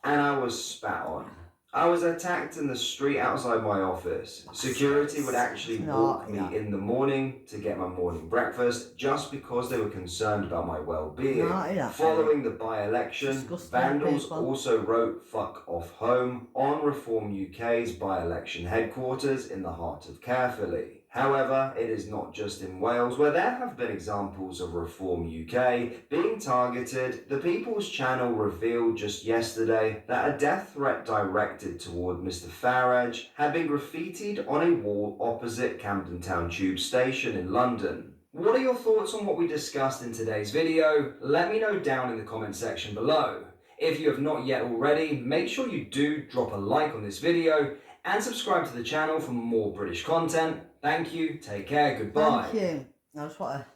And I was spat on. I was attacked in the street outside my office. Security would actually walk me in the morning to get my morning breakfast just because they were concerned about my well-being. Following the by-election, vandals also wrote "fuck off home" on Reform UK's by-election headquarters in the heart of Caerphilly. However, it is not just in Wales where there have been examples of Reform UK being targeted. The People's Channel revealed just yesterday that a death threat directed toward Mr. Farage had been graffitied on a wall opposite Camden Town Tube Station in London. What are your thoughts on what we discussed in today's video? Let me know down in the comment section below. If you have not yet already, make sure you do drop a like on this video and subscribe to the channel for more British content. Thank you, take care, goodbye. Thank you. I just want to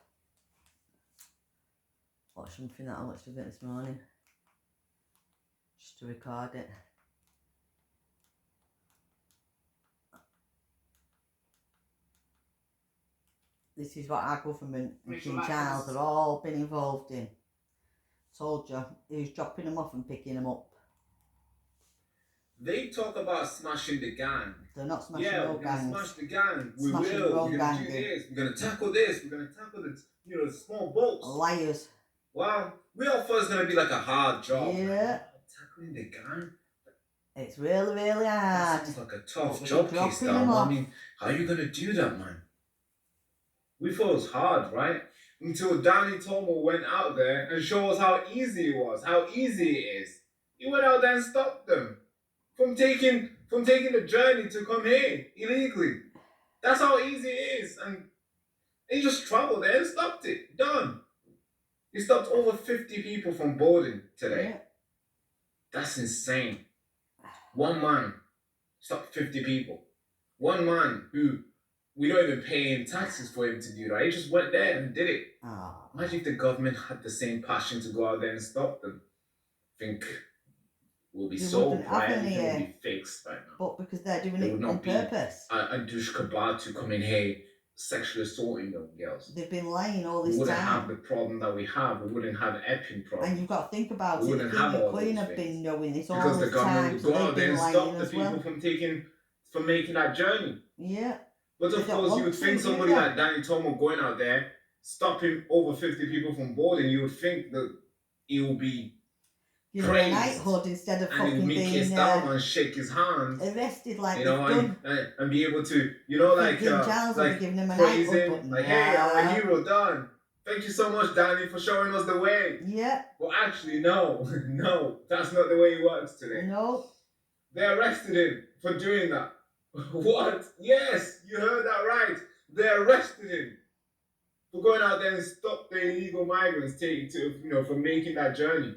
watch something that I watched a bit this morning. Just to record it. This is what our government and King Charles have all been involved in. Told you, who's dropping them off and picking them up. They talk about smashing the gang. They're not smashing yeah, no we're gonna gangs. smash the gang. We Smashing will. no We're gonna gang, do this. We're gonna tackle this. We're gonna tackle the the small boats. Liars. Wow, we all thought it was gonna be like a hard job. Yeah. Tackling the gang. It's really, really hard. That sounds like a tough job, Keystone. I mean, how are you gonna do that, man? We thought it was hard, right? Until Danny Tomo went out there and showed us how easy it was, how easy it is. He went out there and stopped them from taking the journey to come here illegally. That's how easy it is. And he just traveled there and stopped it. Done. He stopped over 50 people from boarding today. Yeah. That's insane. One man stopped 50 people. One man who we don't even pay him taxes for him to do that. He just went there and did it. Oh. Imagine if the government had the same passion to go out there and stop them. I think we'll be solved, right? Everything will be fixed right now. But because they're doing it on purpose. And Dush Kabad to come in here sexually assaulting young girls. They've been lying all this time. We wouldn't have the problem that we have. We wouldn't have Epping problem. And you've got to think about we it. The King and Queen have been knowing this all because the the government time. would So go out there and stop the as people well. from making that journey. Yeah. But of course, you would think somebody like Danny Tomo going out there, stopping over 50 people from boarding, you would think that he will be praised. Knighthood instead of fucking being kissed down and shake his hand. Arrested like and be able to, like giving him a praise him, button. like, hey, I'm a hero, done. Thank you so much, Danny, for showing us the way. Yeah. Well, actually, no, that's not the way it works today. No. They arrested him for doing that. What? Yes, you heard that right. They arrested him for going out there and stop the illegal migrants from making that journey.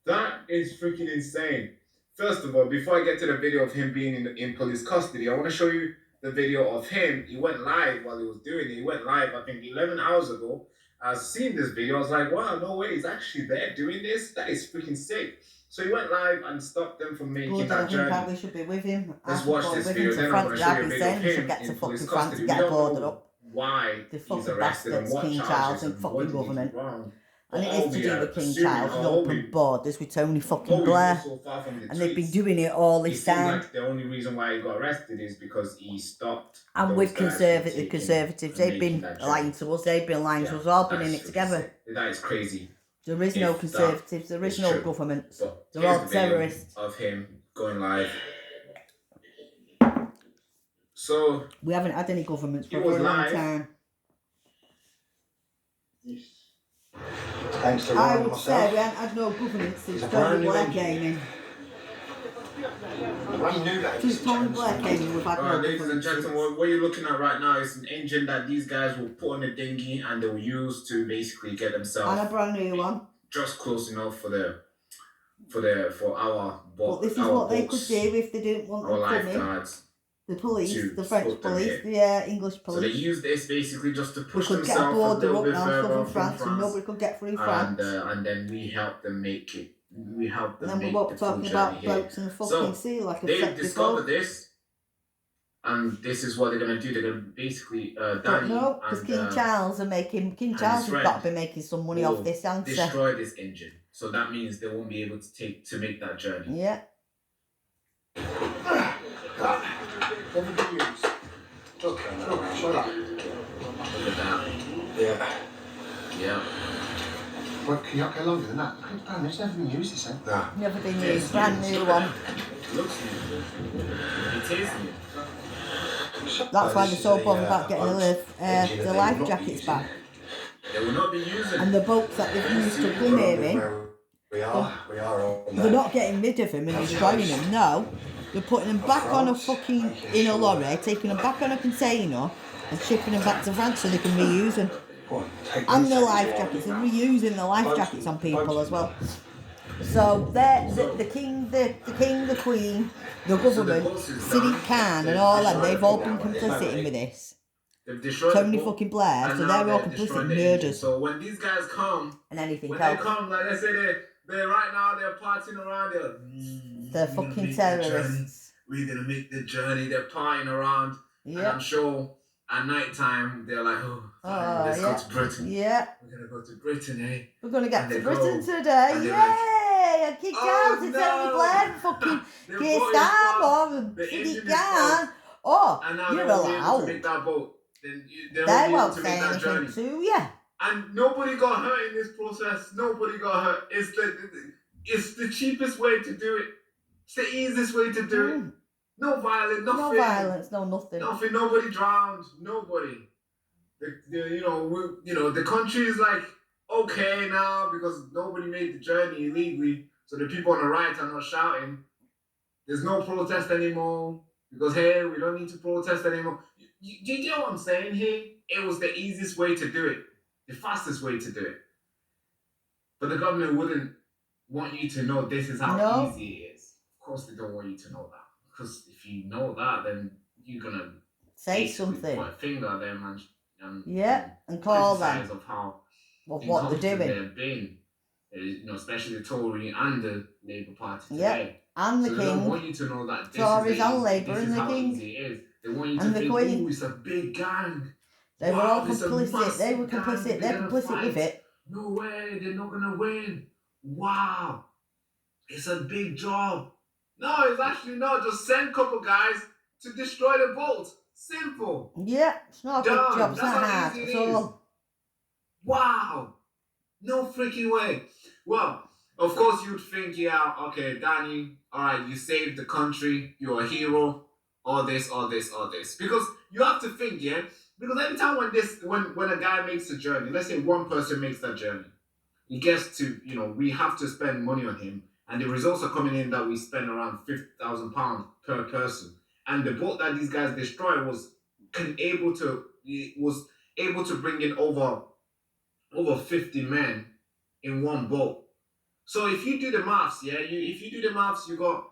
That is freaking insane. First of all, before I get to the video of him being in police custody, I want to show you the video of him. He went live while he was doing it. He went live, I think, 11 hours ago. I seen this video. I was like, wow, no way, he's actually there doing this. That is freaking sick. So he went live and stopped them from making that journey. I think we should be with him. Let's watch this video. Then I'm going to show you a video of him in police custody. We don't know why he's arrested and what charges and what he's wrong. And it is to do with King Charles and open borders with Tony fucking Blair. And they've been doing it all this time. Like the only reason why he got arrested is because he stopped. And with Conservatives, they've been lying to us. They've been lying to us. We've all been in it together. That is crazy. There is no Conservatives, there is no government. They're all terrorists. Of him going live. So we haven't had any governments for a very long time. Thanks to I would say we haven't had no government since Tony Blair came in. Since Tony Blair came in, we've had no ladies and gentlemen, what you're looking at right now is an engine that these guys will put on the dinghy and they'll use to basically get themselves and a brand new one. Just close enough for our boat. But this is what they could do if they didn't want them coming. The police, the French police, the English police. So they use this basically just to push themselves a little bit further from France, and nobody could get through France. And then we help them make it. We help them. And then we won't be talking about boats in the fucking sea like I've said before. They've discovered this, And this is what they're gonna do. They're gonna basically Don't Danny know, because and King Charles are making. King Charles has got to be making some money off this answer. destroy this engine. So that means they won't be able to make that journey. Yeah. Never do use. Look, shut up. Look at that. Yeah. Yeah. What, can you not go longer than that? Man, it's never been used, this ain't. Nah. Never been used. Brand new one. Looks new. It is new. That's why they're so bothered about getting the life jackets back. They will not be using. And the boats that they've used to come here in, they're not getting rid of them and destroying them. No, they're putting them back on a fucking in a lorry, taking them back on a container, and shipping them back to France so they can reuse them. And the life jackets, they're reusing the life jackets on people as well. So the king, the queen, the government, Sadiq Khan and all them, they've all been complicit with this. Tony fucking Blair, so they're all complicit murders. So when these guys come, and anything when else, they come, like let's say they're right now they're partying around, they're fucking terrorists. We're gonna make the journey. They're partying around, and I'm sure at night time they're like, let's go to Britain. Yeah, we're gonna go to Britain, eh? We're gonna get to Britain today. Yay! And King Charles and Tony Blair and fucking Keir Starmer and Sadiq Khan. Oh, you're allowed. They won't say anything to you. And nobody got hurt in this process. Nobody got hurt. It's the cheapest way to do it. It's the easiest way to do it. No violence, nothing. No violence, no nothing. Nothing. Nobody drowned. Nobody. The country is like okay now because nobody made the journey illegally. So the people on the right are not shouting. There's no protest anymore because hey, we don't need to protest anymore. You get what I'm saying here? It was the easiest way to do it, the fastest way to do it. But the government wouldn't want you to know this is how easy it is. Of course, they don't want you to know that because if you know that, then you're gonna say something. Put a finger at them and call them of how what they're doing. They've been, especially the Tory and the Labour Party today. And the so King. They don't want you to know that this Tories is and Labour and the King. Easy it is. They want you to think, oh, it's a big gang. They were all complicit. They were complicit. They're complicit with it. No way, they're not gonna win. Wow, it's a big job. No, it's actually not. Just send a couple guys to destroy the boat. Simple. Yeah, it's not a big job. It's not hard. It's all. Wow, no freaking way. Well, of course you'd think, yeah, okay, Danny, all right, you saved the country. You're a hero. All this. Because you have to think, yeah. Because every time when a guy makes a journey, let's say one person makes that journey, he gets to, we have to spend money on him. And the results are coming in that we spend around £50,000 per person. And the boat that these guys destroyed was able to bring in over 50 men in one boat. So if you do the maths, you got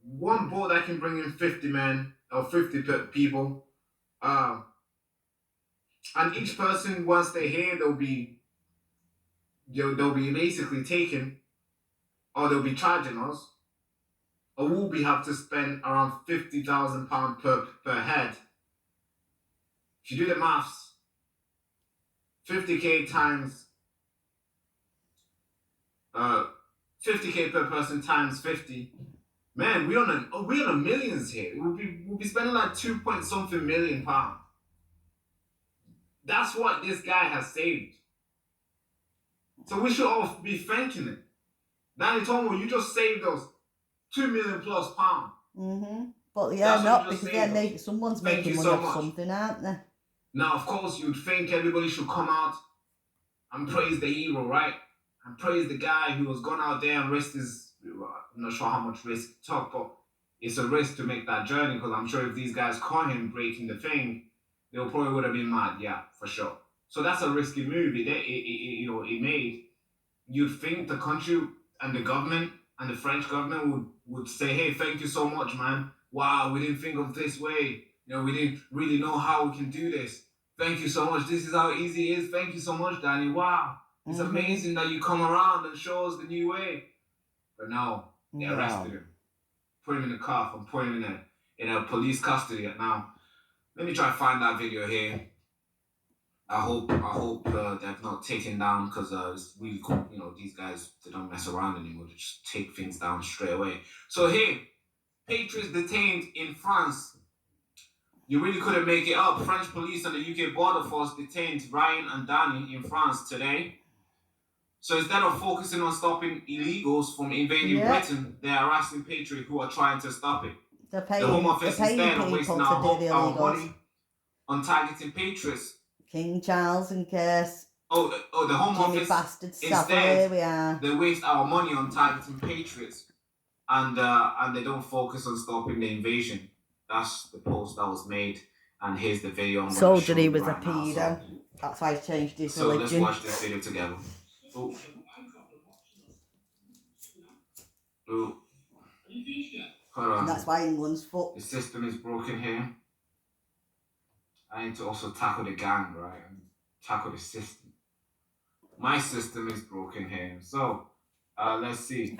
one boat that can bring in 50 men or 50 people. And each person, once they're here, they'll be basically taken, or they'll be charging us, or we'll have to spend around £50,000 per head. If you do the maths, 50k times 50k per person times 50. Man, we're on a millions here. We'll be spending like 2-point-something million pounds. That's what this guy has saved. So we should all be thanking him. Danny Tomo, you just saved us £2 million plus pounds. But not because someone's making money off something, aren't they? Now, of course, you'd think everybody should come out and praise the hero, right? And praise the guy who has gone out there and risked his, I'm not sure how much risk to talk, but it's a risk to make that journey, because I'm sure if these guys caught him breaking the thing, they probably would have been mad, yeah, for sure. So that's a risky move it made. You'd think the country and the government and the French government would say, hey, thank you so much, man. Wow, we didn't think of this way. We didn't really know how we can do this. Thank you so much. This is how easy it is. Thank you so much, Danny. Wow. It's amazing that you come around and show us the new way. But no, they arrested him. Put him in the cuff and put him in a police custody now. Let me try to find that video here. I hope they've not taken down, because it's really cool. You know, these guys, they don't mess around anymore. They just take things down straight away. So here, Patriots detained in France. You really couldn't make it up. French police and the UK border force detained Ryan and Danny in France today. So instead of focusing on stopping illegals from invading Britain, they're harassing Patriots who are trying to stop it. The Home Office instead of wasting our money on targeting Patriots. King Charles and Curse. The Home Jimmy Office bastard instead, we are. they waste our money on targeting Patriots, and they don't focus on stopping the invasion. That's the post that was made, and here's the video. Soldier, he was a pedo. That's why he changed his religion. So let's watch this video together. Oh. Oh. Hold on. And that's why England's fucked. The system is broken here. I need to also tackle the gang, right? And tackle the system. My system is broken here. So, let's see.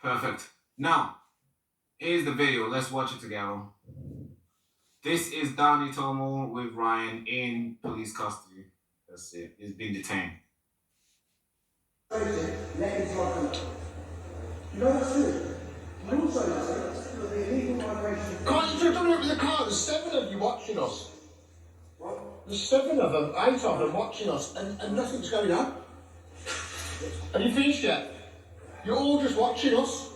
Perfect. Now, here's the video. Let's watch it together. This is Danny Tomo with Ryan in police custody. That's it. He's been detained. You know what's it? You also know the illegal migration. Can't you just look at the car? There's 7 of you watching us. What? There's 7 of them, 8 of them watching us, and nothing's going on. Have you finished yet? You're all just watching us.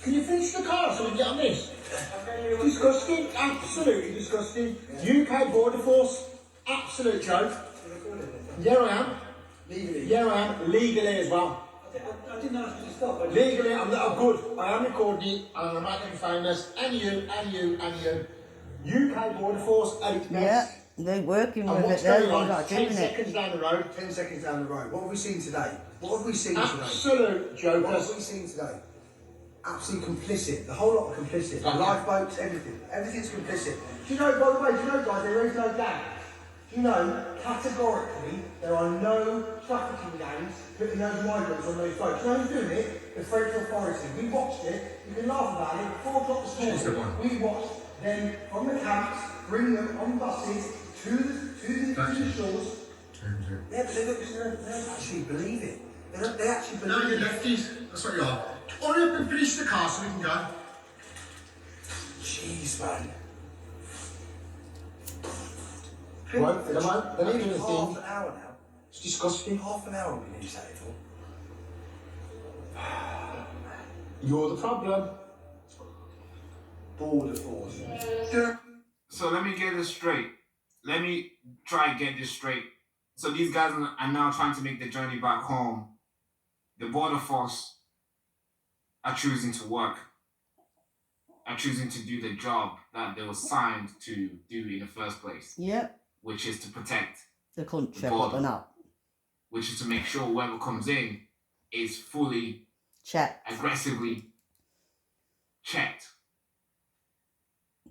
Can you finish the car so we can get on this? Disgusting, absolutely disgusting. UK Border Force, absolute joke. Yeah, I am. Legally? Yeah, I am. Legally as well. I didn't ask you to stop. Legally, I'm good. I am recording it, and I'm making famous. And you. UK Border Force at its best. Yeah, they're working with it. They're not doing 10 seconds down the road. 10 seconds down the road. What have we seen today? What have we seen today? Absolute joke. What have we seen today? Absolutely complicit. The whole lot are complicit. The lifeboats, everything. Everything's complicit. Do you know, by the way, guys, there is no gang. Do you know, categorically, there are no trafficking gangs putting those migrants on those boats. You know who's doing it? The French authority. We watched it. You can laugh about it. 4 o'clock this morning, we watched them from the camps, bring them on buses to the shores. Yeah, but they don't actually believe it. They actually believe it. No, you're lefties. That's what you are. Hurry up and finish the car so we can go. Jeez, man. Right, they're not even a thing. Half an hour now. It's disgusting. Half an hour we've been sat here for. You're the problem. Border Force. So let me get this straight. Let me try and get this straight. So these guys are now trying to make the journey back home. The Border Force are choosing to work, are choosing to do the job that they were signed to do in the first place. Yep. Which is to protect the country, the border, but they're not. Which is to make sure whoever comes in is fully checked, aggressively checked.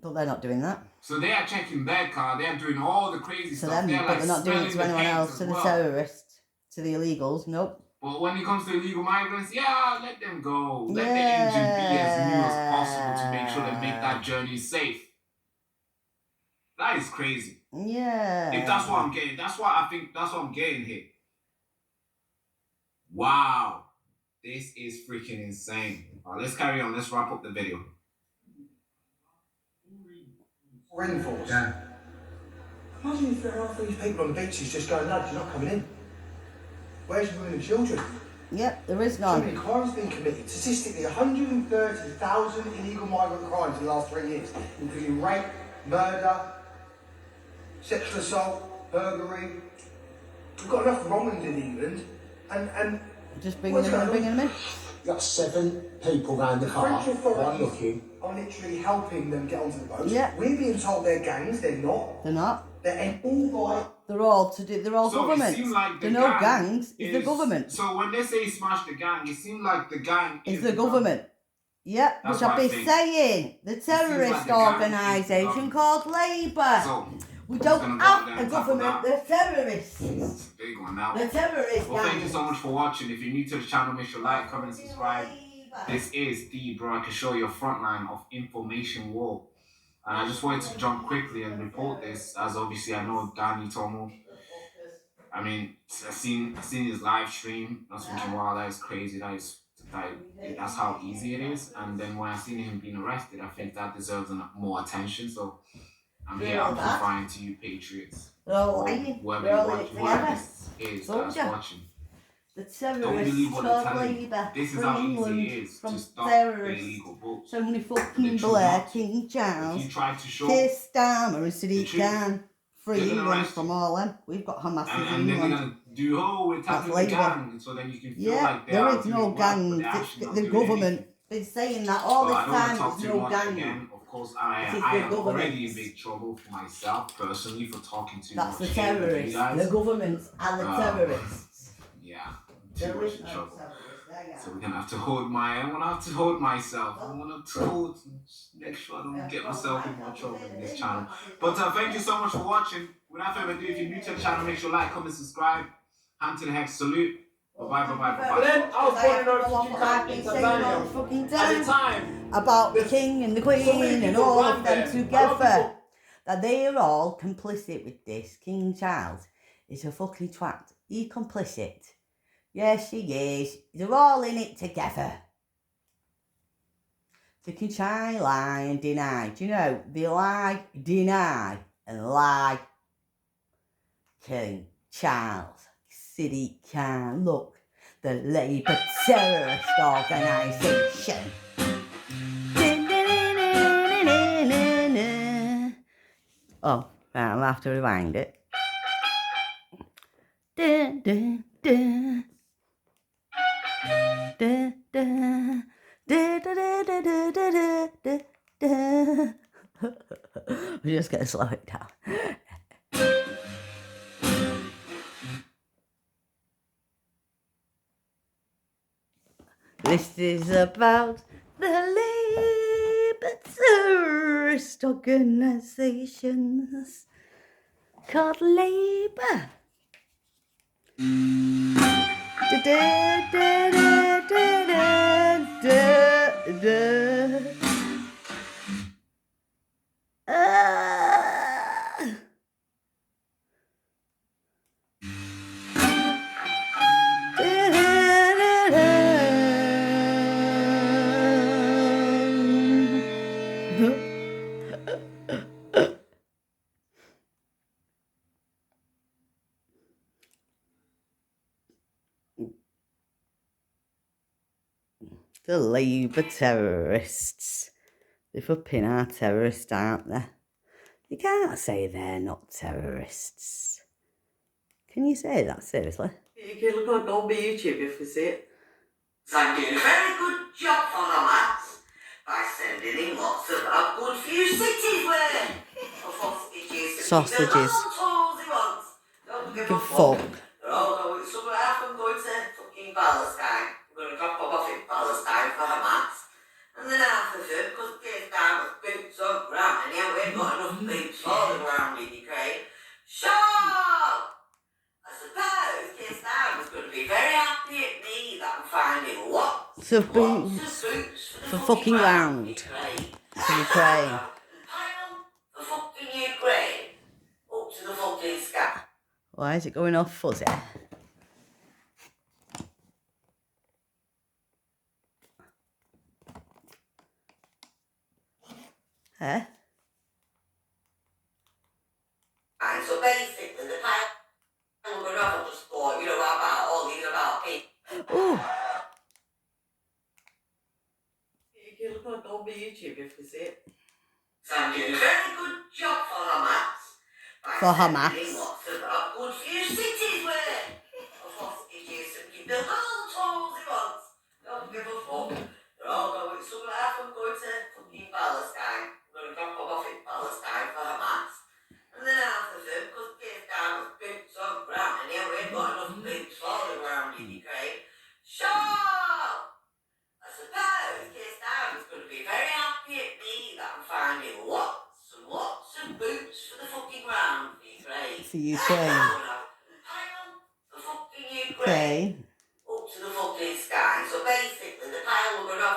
But they're not doing that. So they are checking their car, they are doing all the crazy stuff. But they're not doing it to anyone else, to the terrorists, to the illegals, nope. But when it comes to illegal migrants, yeah, let them go. Let the engine be as new as possible to make sure they make that journey safe. That is crazy. Yeah. If that's what I'm getting, that's what I'm getting here. Wow. This is freaking insane. Alright, let's carry on. Let's wrap up the video. Rainforest. Yeah. Imagine if there are these people on the beaches just going, lads, you're not coming in. Where's your women and children? Yep, there is none. So many crimes being committed. Statistically, 130,000 illegal migrant crimes in the last 3 years, including rape, murder, sexual assault, burglary. We've got enough wrongs in England, and just bringing them in. You got 7 people round the car. French authorities are literally helping them get onto the boat. Yeah. We're being told they're gangs. They're not. They're not. They're all by. They're all government. Like they're no gangs. It's the government. So when they say smash the gang, it seems like the gang is the government. Yeah, which I've been saying. The terrorist organisation called Labour. So, we don't have a government. They're terrorists. It's a big one now. They're terrorists. Well, thank you so much for watching. If you're new to the channel, make sure to like, comment, subscribe. This is the Baraka Show, your frontline of information war. And I just wanted to jump quickly and report this, as obviously I know Danny Tomo. I mean, I seen his live stream. I was thinking, wow, that is crazy. That's how easy it is. And then when I seen him being arrested, I think that deserves more attention. So I'm here amplifying to you, patriots. Whoever this is that's watching. The terrorists told Labour, free England from terrorists. So many fucking Blair, King Charles, Keir Starmer and Sadiq Khan. Free England from all them. We've got Hamas in And then they're England. going to do, oh, we're tackling the gang. So then you can feel like there is no gang. The government been saying that all this time. There's no gang. Again, of course, I am already in big trouble for myself personally for talking too much. That's the terrorists. The government and the terrorists. Yeah, too much in trouble. So we're gonna have to hold I'm gonna have to hold myself. I'm gonna have to make sure I don't get myself in more trouble in this channel. But thank you so much for watching. Without further ado, if you're new to the channel, make sure you like, comment, subscribe. Hand to the hex, salute. Bye. But then I was fucking time about the king and the queen and all of them together. That they are all complicit with this. King Charles is a fucking twat. He's complicit. Yes, he is. They're all in it together. They can try, lie and deny. Do you know? They lie, deny and lie. King Charles, Sadiq Khan, look, the Labour terrorist organisation. Oh, right, I'll have to rewind it. We're just going to slow it down. This is about the Labour terrorist organisations called Labour. The Labour terrorists. They're flipping our terrorists, aren't they? You can't say they're not terrorists. Can you say that, seriously? You can look on YouTube if you see it. I'm doing a very good job for Hamas by sending in lots of a good few cities where Sausages. Give a fuck. They're all going, some of them going to fucking Palestine. We're going to drop off in Palestine for Hamas. And then half of them, because Keir Starmer's boots on the ground, and yeah, we ain't got enough boots for the ground in Ukraine. Sure! I suppose Keir Starmer's going to be very happy at me that I'm finding lots of boots for fucking ground. For Ukraine. For fucking Ukraine. Up to the fucking sky. Why is it going off fuzzy? Huh? And so basically, the time we're going to have just thought, you know, about all these about people. Ooh. You can look on YouTube if you see it. So I'm doing a very good job for Hamas. For Hamas. Lots of a good few cities where hostages and can build all tools he wants. Don't give a fuck. They're all going, some of them going to fucking Palestine. We're going to drop off in Palestine for Hamas. And then half of them, because Keir Starmer's boots on the ground, and yeah, we ain't got enough boots for the ground in Ukraine. Sure! I suppose Keir Starmer's going to be very happy at me that I'm finding lots and lots of boots for the fucking ground for Ukraine. For Ukraine. For fucking Ukraine. Up to the fucking sky. So basically, the pile we're going to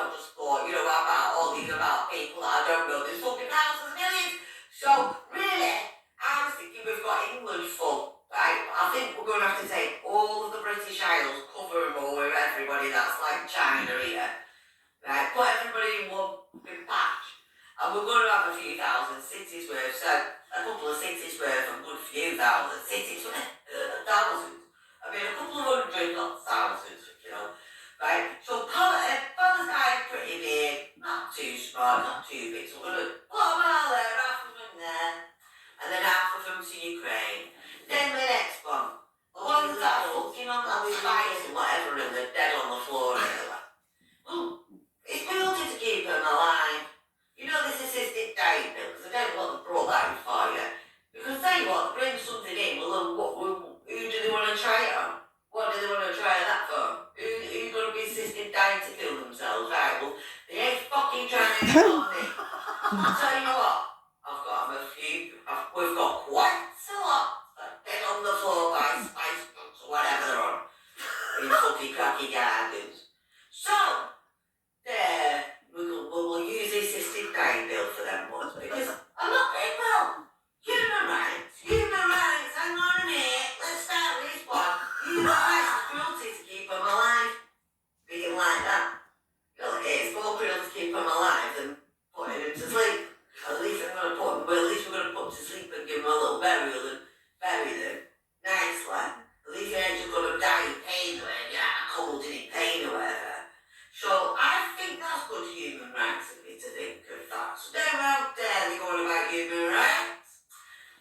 we're going to have a few thousand cities worth, so a couple of cities worth and good few thousand cities worth. Thousands. I mean, a couple of hundred, not thousands, you know. Right? So Palestine's pretty big, not too small, not too big. So we're going to put them all there, half of them there, and then half of them to Ukraine. Then the next one. The ones that are fucking on that spice and whatever and they're dead on the floor and everywhere. Well, it's built to keep them alive. You know this assisted dying bill, because I don't know what they brought that in for you. Because tell you what, bring something in, well, who do they want to try it on? What do they want to try that for? Who's going to be assisted dying to kill themselves? Right, well, they ain't fucking trying to kill me. I'll tell you what, I've got them a few, we've got quite a lot dead on the floor by spice nuts or whatever they're on. In fucking cracky gardens. So, there, we'll use the assisted dying bill for them ones, because I'm not very well. Human rights, hang on a minute, let's start with this one. Human rights is cruelty to keep them alive. Being like that. You know, it's more cruel to keep them alive than putting them to sleep. At least we're going to put them to sleep and give them a little burial and bury them nicely. At least they ain't just going to die in pain or cold and in pain or whatever. So I think that's good human rights of me to think of that. So they're out there, they're going about human rights.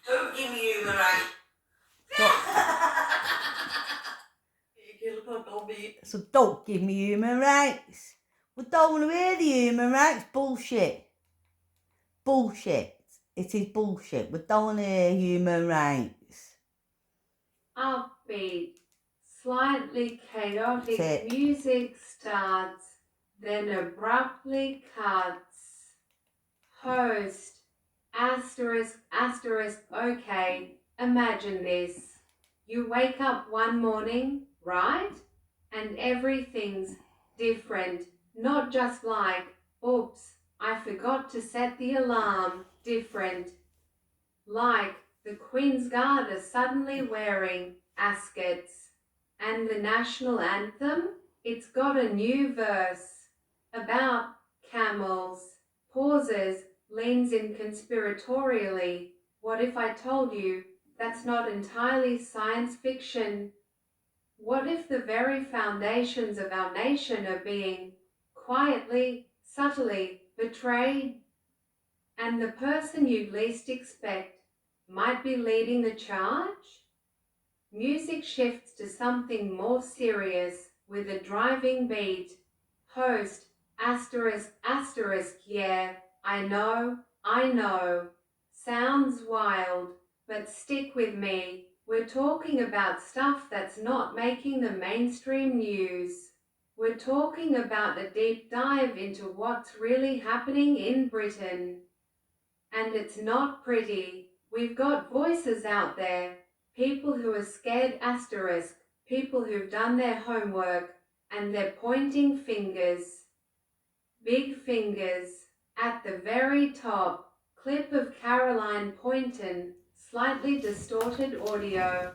Don't give me human rights. So don't give me human rights. We don't want to hear the human rights bullshit. Bullshit. It is bullshit. We don't want to hear human rights. Upbeat, slightly chaotic music starts, then abruptly cuts. Host, asterisk, asterisk, okay, imagine this. You wake up one morning, right? And everything's different, not just like, oops, I forgot to set the alarm, different. Like, the Queen's Guard are suddenly wearing askets. And the national anthem, it's got a new verse about camels. Pauses, leans in conspiratorially. What if I told you that's not entirely science fiction? What if the very foundations of our nation are being quietly, subtly betrayed? And the person you'd least expect might be leading the charge? Music shifts to something more serious with a driving beat. Host, asterisk, asterisk, yeah, I know. Sounds wild, but stick with me. We're talking about stuff that's not making the mainstream news. We're talking about a deep dive into what's really happening in Britain. And it's not pretty. We've got voices out there, people who are scared asterisk, people who've done their homework, and they're pointing fingers. Big fingers. At the very top, clip of Caroline Poynton, slightly distorted audio.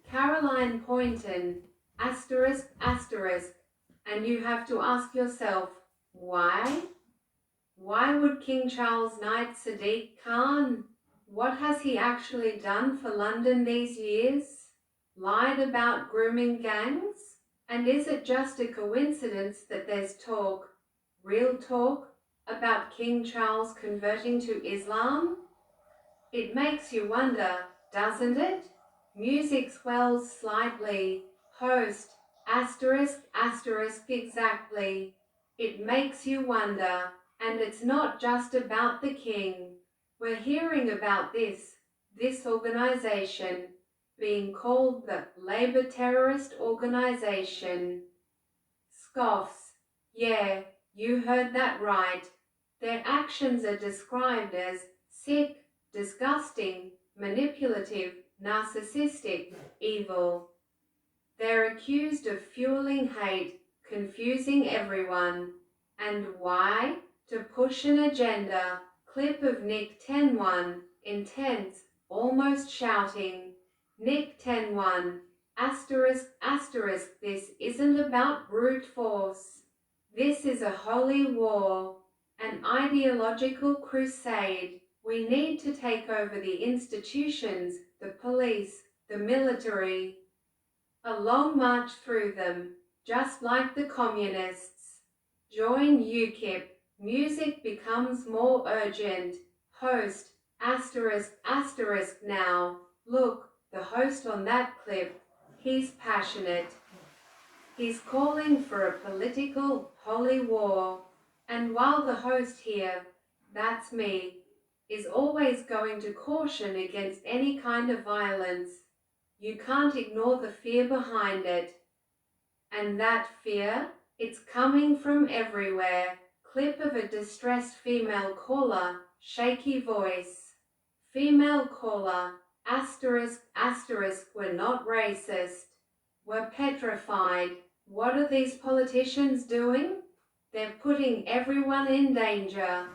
Caroline Poynton, asterisk, asterisk, and you have to ask yourself, why? Why would King Charles knight Sadiq Khan? What has he actually done for London these years? Lied about grooming gangs? And is it just a coincidence that there's talk, real talk, about King Charles converting to Islam? It makes you wonder, doesn't it? Music swells slightly. Host, asterisk, asterisk, exactly. It makes you wonder, and it's not just about the king. We're hearing about this organization being called the Labour Terrorist Organization. Scoffs. Yeah, you heard that right. Their actions are described as sick, disgusting, manipulative, narcissistic, evil. They're accused of fueling hate, confusing everyone. And why? To push an agenda. Clip of Nick 10-1, intense, almost shouting. Nick 10-1, asterisk, asterisk, this isn't about brute force. This is a holy war. An ideological crusade. We need to take over the institutions, the police, the military. A long march through them, just like the communists. Join UKIP. Music becomes more urgent. Host, asterisk now. Look, the host on that clip. He's passionate. He's calling for a political holy war. And while the host here, that's me, is always going to caution against any kind of violence, you can't ignore the fear behind it. And that fear, it's coming from everywhere. Clip of a distressed female caller, shaky voice. Female caller, asterisk, we're not racist. We're petrified. What are these politicians doing? They're putting everyone in danger.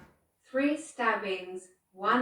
3 stabbings, 1